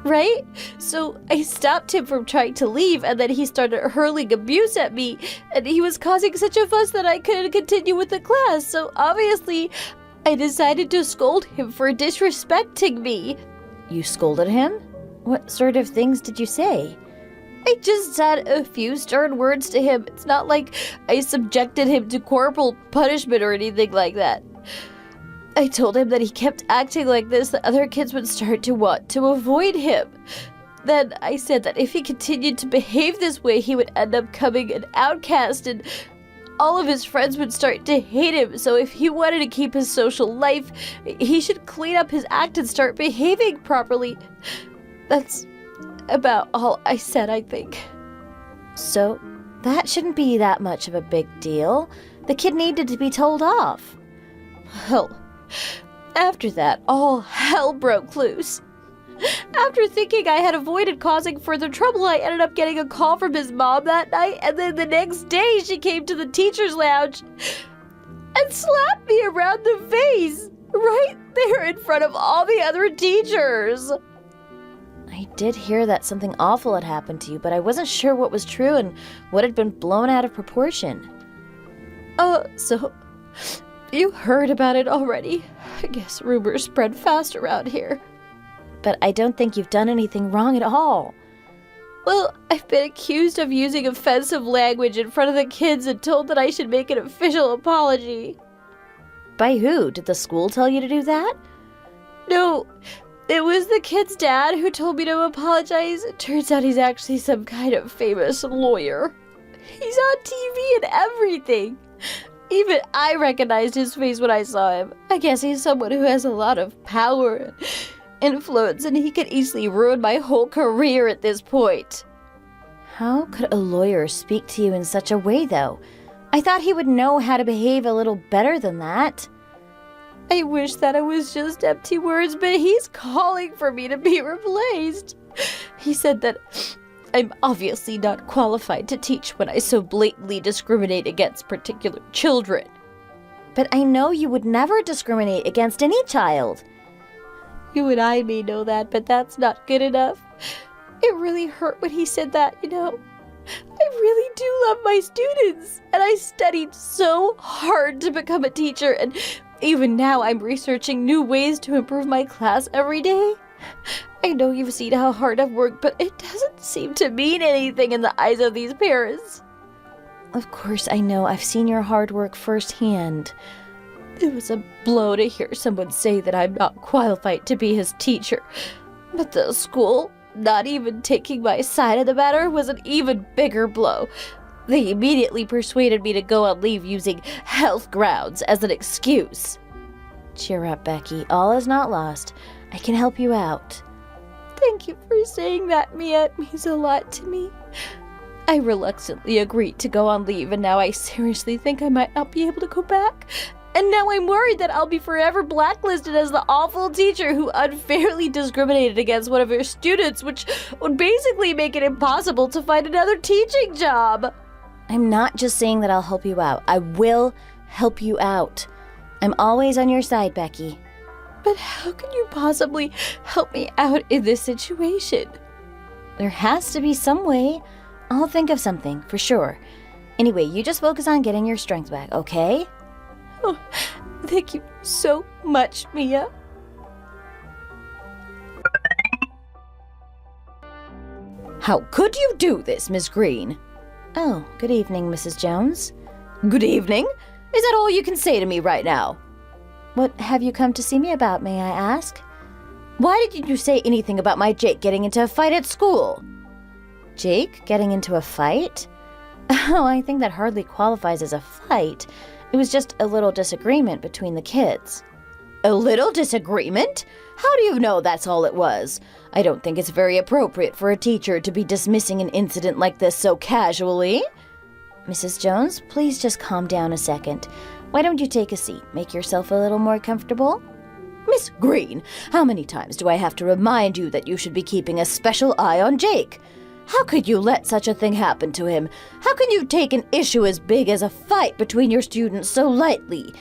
Right? So I stopped him from trying to leave, and then he started hurling abuse at me, and he was causing such a fuss that I couldn't continue with the class, so obviously I decided to scold him for disrespecting me. You scolded him? What sort of things did you say? I just said a few stern words to him. It's not like I subjected him to corporal punishment or anything like that. I told him that he kept acting like this, the other kids would start to want to avoid him. Then I said that if he continued to behave this way, he would end up becoming an outcast and all of his friends would start to hate him. So if he wanted to keep his social life, he should clean up his act and start behaving properly. That's about all I said, I think. So, that shouldn't be that much of a big deal. The kid needed to be told off. Well, after that, all hell broke loose. After thinking I had avoided causing further trouble, I ended up getting a call from his mom that night, and then the next day she came to the teacher's lounge and slapped me around the face, right there in front of all the other teachers. I did hear that something awful had happened to you, but I wasn't sure what was true and what had been blown out of proportion. So you heard about it already. I guess rumors spread fast around here. But I don't think you've done anything wrong at all. Well, I've been accused of using offensive language in front of the kids and told that I should make an official apology. By who? Did the school tell you to do that? No, it was the kid's dad who told me to apologize. It turns out he's actually some kind of famous lawyer. He's on TV and everything. Even I recognized his face when I saw him. I guess he's someone who has a lot of power and influence, and he could easily ruin my whole career at this point. How could a lawyer speak to you in such a way, though? I thought he would know how to behave a little better than that. I wish that it was just empty words, but he's calling for me to be replaced. He said that I'm obviously not qualified to teach when I so blatantly discriminate against particular children. But I know you would never discriminate against any child. You and I may know that, but that's not good enough. It really hurt when he said that, you know. I really do love my students, and I studied so hard to become a teacher, and even now I'm researching new ways to improve my class every day. I know you've seen how hard I've worked, but it doesn't seem to mean anything in the eyes of these parents. Of course, I know. I've seen your hard work firsthand. It was a blow to hear someone say that I'm not qualified to be his teacher. But the school, not even taking my side of the matter, was an even bigger blow. They immediately persuaded me to go on leave using health grounds as an excuse. Cheer up, Becky. All is not lost. I can help you out. Thank you for saying that, Mia. It means a lot to me. I reluctantly agreed to go on leave, and now I seriously think I might not be able to go back. And now I'm worried that I'll be forever blacklisted as the awful teacher who unfairly discriminated against one of her students, which would basically make it impossible to find another teaching job. I'm not just saying that I'll help you out. I will help you out. I'm always on your side, Becky. But how can you possibly help me out in this situation? There has to be some way. I'll think of something, for sure. Anyway, you just focus on getting your strength back, okay? Oh, thank you so much, Mia. How could you do this, Miss Green? Oh, good evening, Mrs. Jones. Good evening. Is that all you can say to me right now? What have you come to see me about, may I ask? Why didn't you say anything about my Jake getting into a fight at school? Jake getting into a fight? Oh, I think that hardly qualifies as a fight. It was just a little disagreement between the kids. A little disagreement? How do you know that's all it was? I don't think it's very appropriate for a teacher to be dismissing an incident like this so casually. Mrs. Jones, please just calm down a second. Why don't you take a seat? Make yourself a little more comfortable? Miss Green, how many times do I have to remind you that you should be keeping a special eye on Jake? How could you let such a thing happen to him? How can you take an issue as big as a fight between your students so lightly?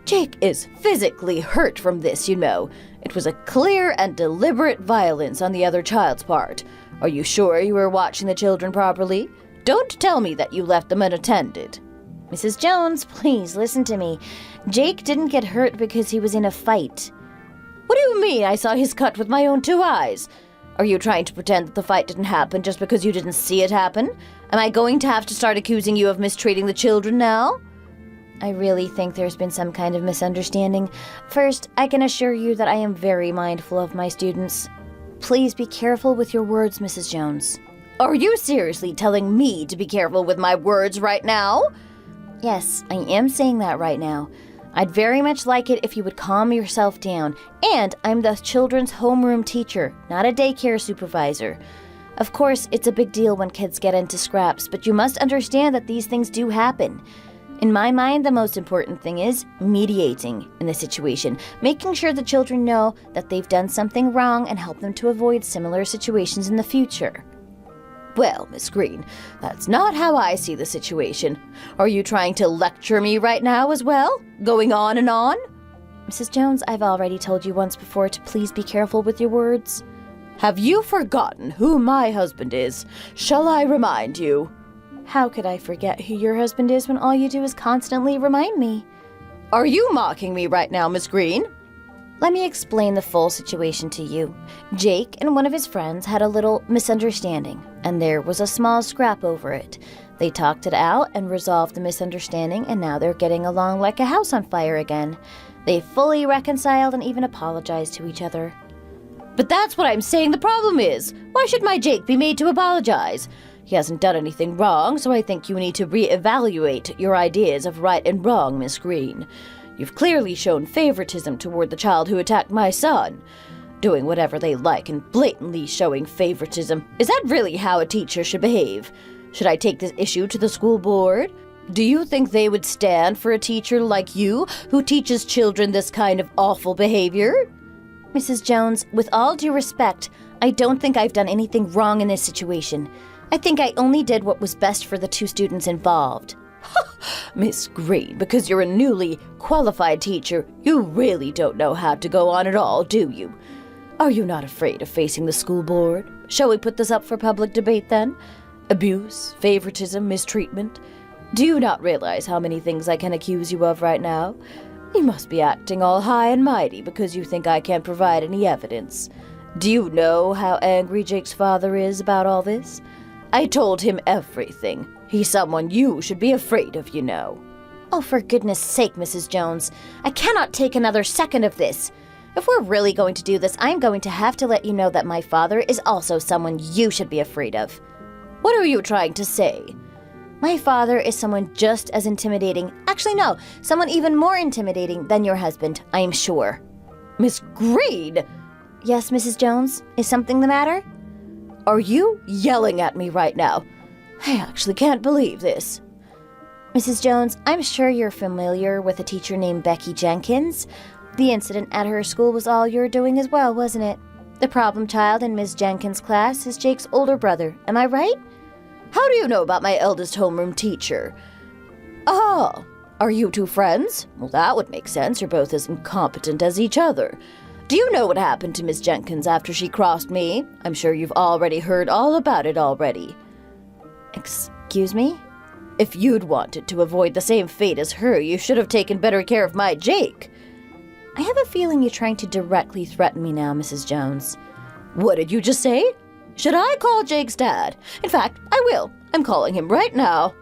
Jake is physically hurt from this, you know. It was a clear and deliberate violence on the other child's part. Are you sure you were watching the children properly? Don't tell me that you left them unattended. Mrs. Jones, please listen to me. Jake didn't get hurt because he was in a fight. What do you mean I saw his cut with my own 2 eyes? Are you trying to pretend that the fight didn't happen just because you didn't see it happen? Am I going to have to start accusing you of mistreating the children now? I really think there's been some kind of misunderstanding. First, I can assure you that I am very mindful of my students. Please be careful with your words, Mrs. Jones. Are you seriously telling me to be careful with my words right now? Yes, I am saying that right now. I'd very much like it if you would calm yourself down. And I'm the children's homeroom teacher, not a daycare supervisor. Of course, it's a big deal when kids get into scraps, but you must understand that these things do happen. In my mind, the most important thing is mediating in the situation, making sure the children know that they've done something wrong and help them to avoid similar situations in the future. Well, Miss Green, that's not how I see the situation. Are you trying to lecture me right now as well? Going on and on? Mrs. Jones, I've already told you once before to please be careful with your words. Have you forgotten who my husband is? Shall I remind you? How could I forget who your husband is when all you do is constantly remind me? Are you mocking me right now, Miss Green? Let me explain the full situation to you. Jake and one of his friends had a little misunderstanding, and there was a small scrap over it. They talked it out and resolved the misunderstanding, and now they're getting along like a house on fire again. They fully reconciled and even apologized to each other. But that's what I'm saying the problem is. Why should my Jake be made to apologize? He hasn't done anything wrong, so I think you need to reevaluate your ideas of right and wrong, Miss Green. You've clearly shown favoritism toward the child who attacked my son. Doing whatever they like and blatantly showing favoritism. Is that really how a teacher should behave? Should I take this issue to the school board? Do you think they would stand for a teacher like you who teaches children this kind of awful behavior? Mrs. Jones, with all due respect, I don't think I've done anything wrong in this situation. I think I only did what was best for the 2 students involved. Miss Green, because you're a newly qualified teacher, you really don't know how to go on at all, do you? Are you not afraid of facing the school board? Shall we put this up for public debate then? Abuse, favoritism, mistreatment? Do you not realize how many things I can accuse you of right now? You must be acting all high and mighty because you think I can't provide any evidence. Do you know how angry Jake's father is about all this? I told him everything. He's someone you should be afraid of, you know. Oh, for goodness sake, Mrs. Jones. I cannot take another second of this. If we're really going to do this, I'm going to have to let you know that my father is also someone you should be afraid of. What are you trying to say? My father is someone just as intimidating. Actually, no, someone even more intimidating than your husband, I am sure. Miss Green! Yes, Mrs. Jones? Is something the matter? Are you yelling at me right now? I actually can't believe this. Mrs. Jones, I'm sure you're familiar with a teacher named Becky Jenkins. The incident at her school was all your doing as well, wasn't it? The problem child in Miss Jenkins' class is Jake's older brother. Am I right? How do you know about my eldest homeroom teacher? Oh, are you two friends? Well, that would make sense. You're both as incompetent as each other. Do you know what happened to Miss Jenkins after she crossed me? I'm sure you've already heard all about it already. Excuse me? If you'd wanted to avoid the same fate as her, you should have taken better care of my Jake. I have a feeling you're trying to directly threaten me now, Mrs. Jones. What did you just say? Should I call Jake's dad? In fact, I will. I'm calling him right now.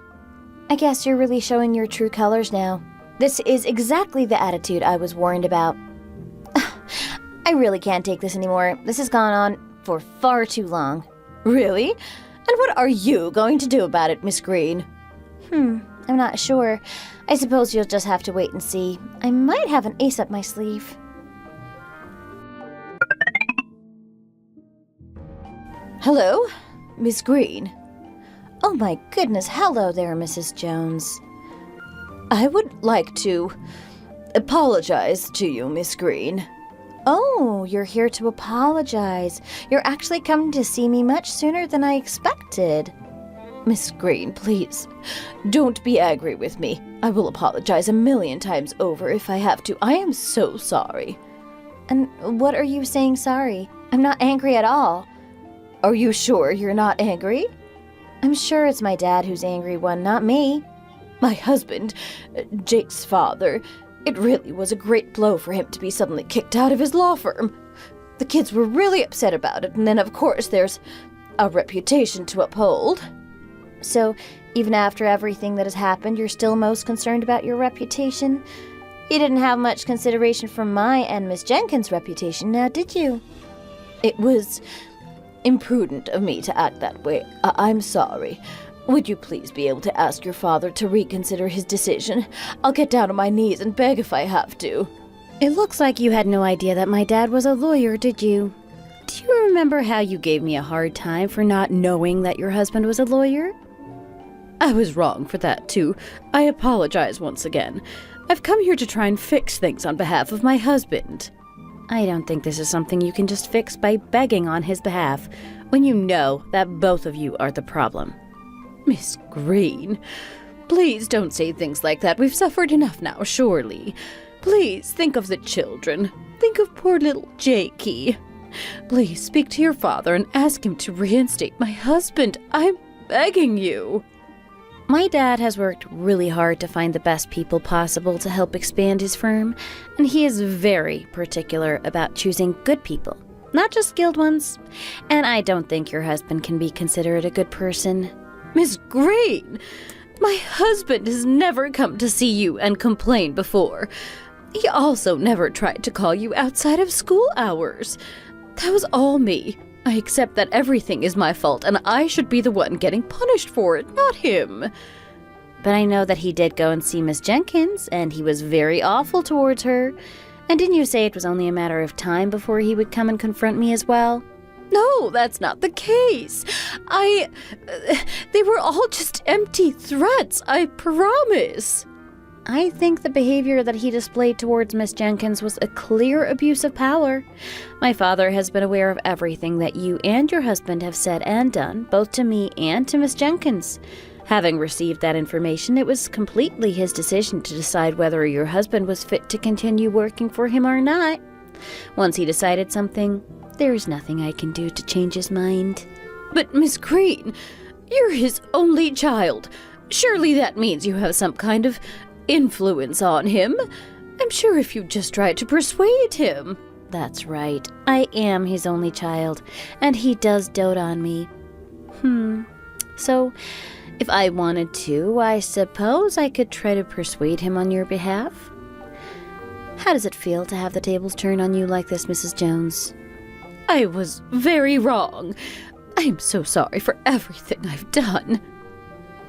I guess you're really showing your true colors now. This is exactly the attitude I was warned about. I really can't take this anymore. This has gone on for far too long. Really? And what are you going to do about it, Miss Green? I'm not sure. I suppose you'll just have to wait and see. I might have an ace up my sleeve. Hello? Miss Green? Oh my goodness, hello there, Mrs. Jones. I would like to apologize to you, Miss Green. Oh, you're here to apologize. You're actually coming to see me much sooner than I expected. Miss Green, please, don't be angry with me. I will apologize 1,000,000 times over if I have to. I am so sorry. And what are you saying sorry? I'm not angry at all. Are you sure you're not angry? I'm sure it's my dad who's the angry one, not me. My husband, Jake's father, it really was a great blow for him to be suddenly kicked out of his law firm. The kids were really upset about it, and then of course there's a reputation to uphold. So, even after everything that has happened, you're still most concerned about your reputation? You didn't have much consideration for my and Miss Jenkins' reputation, now did you? It was imprudent of me to act that way. I'm sorry. Would you please be able to ask your father to reconsider his decision? I'll get down on my knees and beg if I have to. It looks like you had no idea that my dad was a lawyer, did you? Do you remember how you gave me a hard time for not knowing that your husband was a lawyer? I was wrong for that, too. I apologize once again. I've come here to try and fix things on behalf of my husband. I don't think this is something you can just fix by begging on his behalf, when you know that both of you are the problem. Miss Green, please don't say things like that. We've suffered enough now, surely. Please think of the children. Think of poor little Jakey. Please speak to your father and ask him to reinstate my husband. I'm begging you. My dad has worked really hard to find the best people possible to help expand his firm, and he is very particular about choosing good people, not just skilled ones. And I don't think your husband can be considered a good person. Miss Green, my husband has never come to see you and complain before. He also never tried to call you outside of school hours. That was all me. I accept that everything is my fault and I should be the one getting punished for it, not him. But I know that he did go and see Miss Jenkins, and he was very awful towards her. And didn't you say it was only a matter of time before he would come and confront me as well? No, that's not the case. They were all just empty threats, I promise. I think the behavior that he displayed towards Miss Jenkins was a clear abuse of power. My father has been aware of everything that you and your husband have said and done, both to me and to Miss Jenkins. Having received that information, it was completely his decision to decide whether your husband was fit to continue working for him or not. Once he decided something, there's nothing I can do to change his mind. But Miss Green, you're his only child. Surely that means you have some kind of influence on him. I'm sure if you just tried to persuade him. That's right. I am his only child, and he does dote on me. So, if I wanted to, I suppose I could try to persuade him on your behalf. How does it feel to have the tables turn on you like this, Mrs. Jones? I was very wrong. I am so sorry for everything I've done.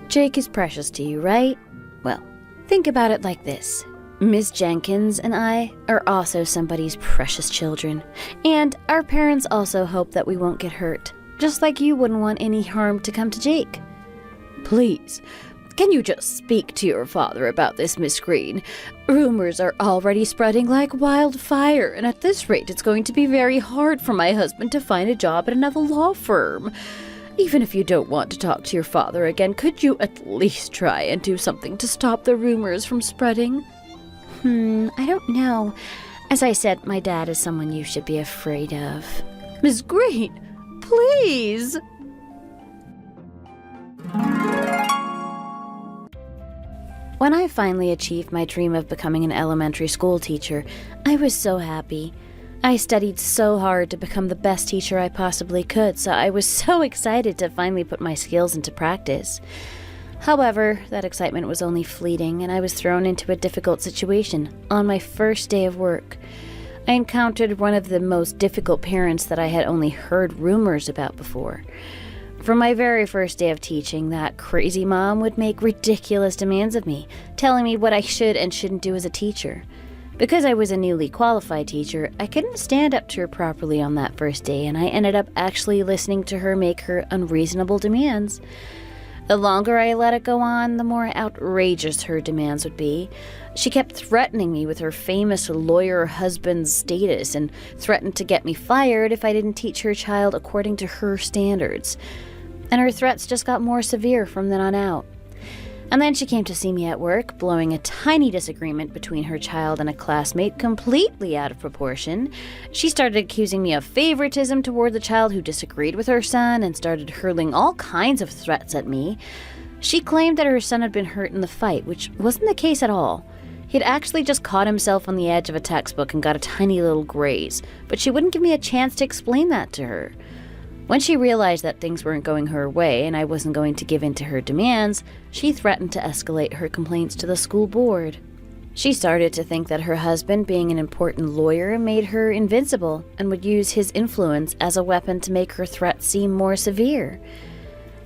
Jake is precious to you, right? Well, think about it like this. Miss Jenkins and I are also somebody's precious children, and our parents also hope that we won't get hurt, just like you wouldn't want any harm to come to Jake. Please, Can you just speak to your father about this, Miss Green? Rumors are already spreading like wildfire, and at this rate it's going to be very hard for my husband to find a job at another law firm. Even if you don't want to talk to your father again, could you at least try and do something to stop the rumors from spreading? I don't know. As I said, my dad is someone you should be afraid of. Miss Green, please! When I finally achieved my dream of becoming an elementary school teacher, I was so happy. I studied so hard to become the best teacher I possibly could, so I was so excited to finally put my skills into practice. However, that excitement was only fleeting, and I was thrown into a difficult situation on my first day of work. I encountered one of the most difficult parents that I had only heard rumors about before. From my very first day of teaching, that crazy mom would make ridiculous demands of me, telling me what I should and shouldn't do as a teacher. Because I was a newly qualified teacher, I couldn't stand up to her properly on that first day, and I ended up actually listening to her make her unreasonable demands. The longer I let it go on, the more outrageous her demands would be. She kept threatening me with her famous lawyer husband's status and threatened to get me fired if I didn't teach her child according to her standards. And her threats just got more severe from then on out. And then she came to see me at work, blowing a tiny disagreement between her child and a classmate completely out of proportion. She started accusing me of favoritism toward the child who disagreed with her son and started hurling all kinds of threats at me. She claimed that her son had been hurt in the fight, which wasn't the case at all. He'd actually just caught himself on the edge of a textbook and got a tiny little graze, but she wouldn't give me a chance to explain that to her. When she realized that things weren't going her way and I wasn't going to give in to her demands, she threatened to escalate her complaints to the school board. She started to think that her husband, being an important lawyer, made her invincible and would use his influence as a weapon to make her threats seem more severe.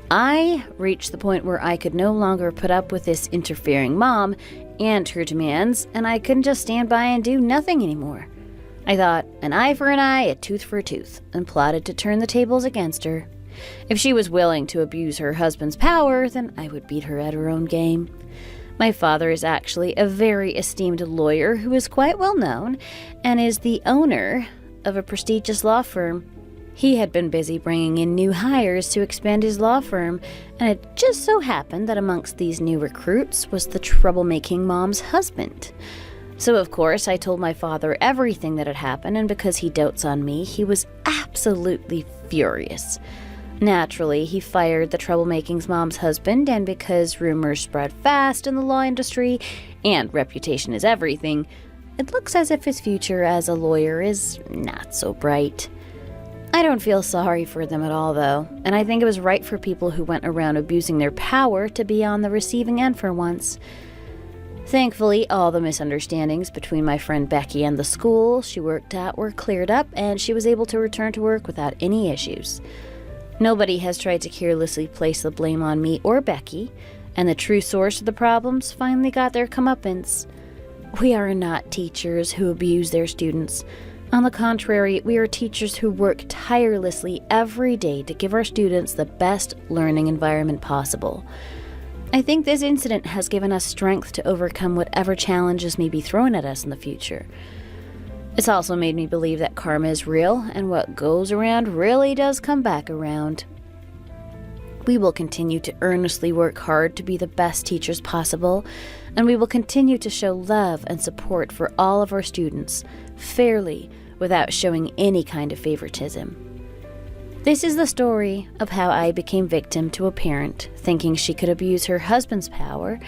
I reached the point where I could no longer put up with this interfering mom and her demands, and I couldn't just stand by and do nothing anymore. I thought, an eye for an eye, a tooth for a tooth, and plotted to turn the tables against her. If she was willing to abuse her husband's power, then I would beat her at her own game. My father is actually a very esteemed lawyer who is quite well known and is the owner of a prestigious law firm. He had been busy bringing in new hires to expand his law firm, and it just so happened that amongst these new recruits was the troublemaking mom's husband. So of course I told my father everything that had happened, and because he dotes on me, he was absolutely furious. Naturally, he fired the troublemaking's mom's husband, and because rumors spread fast in the law industry, and reputation is everything, it looks as if his future as a lawyer is not so bright. I don't feel sorry for them at all, though, and I think it was right for people who went around abusing their power to be on the receiving end for once. Thankfully, all the misunderstandings between my friend Becky and the school she worked at were cleared up, and she was able to return to work without any issues. Nobody has tried to carelessly place the blame on me or Becky, and the true source of the problems finally got their comeuppance. We are not teachers who abuse their students. On the contrary, we are teachers who work tirelessly every day to give our students the best learning environment possible. I think this incident has given us strength to overcome whatever challenges may be thrown at us in the future. It's also made me believe that karma is real, and what goes around really does come back around. We will continue to earnestly work hard to be the best teachers possible, and we will continue to show love and support for all of our students, fairly, without showing any kind of favoritism. This is the story of how I became victim to a parent thinking she could abuse her husband's power,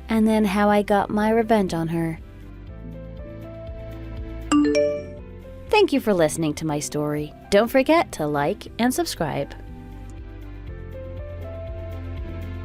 and then how I got my revenge on her. Thank you for listening to my story. Don't forget to like and subscribe.